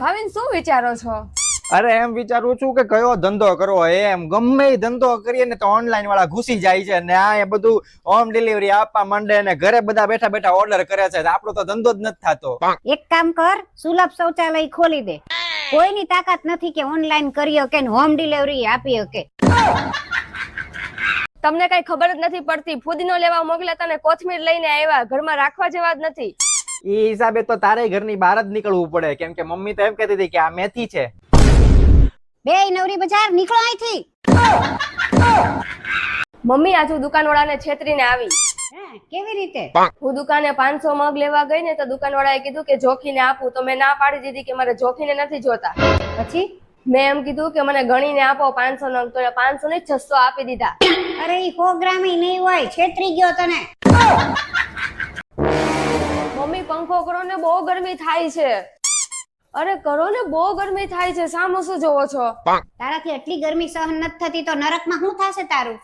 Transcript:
ભાવિન શું વિચારો છો? અરે એમ વિચારું છું કે કયો ધંધો કરવો. એમ ગમે એ ધંધો કરીએ ને તો ઓનલાઈન વાળા ઘૂસી જાય છે ને આ બધું હોમ ડિલિવરી આપવા માંડે ને ઘરે બધા બેઠા બેઠા ઓર્ડર કરે છે. આપણો તો ધંધો જ નથી થતો. એક કામ કર, સુલભ શૌચાલય ખોલી દે. કોઈની તાકાત નથી કે ઓનલાઈન કરી શકે ને હોમ ડિલિવરી આપી શકે. તમને કઈ ખબર જ નથી પડતી. ફુદીનો લેવા મોકલ્યા તને કોથમીર લઈને આવ્યા, ઘરમાં રાખવા જેવા જ નથી. એ હિસાબે તો તારે ઘરની બહાર જ નીકળવું પડે, કેમ કે મમ્મી તો એમ કહેતી હતી કે આ મેથી છે. બેય નવરી બજાર નીકળો અહીંથી. મમ્મી આજ હું દુકાનવાળાને છેતરીને આવી. કેવી રીતે? હું દુકાને 500 મગ લેવા ગઈ ને તો દુકાનવાળાએ કીધું કે જોખીને આપું, તો મેં ના પાડી દીધી કે મારે જોખીને નથી જોતા. પછી મેં એમ કીધું કે મને ગણીને આપો 500 નંગ, તો 500 ને 600 આપી દીધા. અરે ઈ 100 ગ્રામ નહીં હોય, છેતરી ગયો તને. મમ્મી પંખો કરો ને, બહુ ગરમી થાય છે. અરે કરો ને, બહુ ગરમી થાય છે. સામું શું જોવો છો? તારાથી આટલી ગરમી સહન નથી થતી તો નરકમાં શું થશે તારું?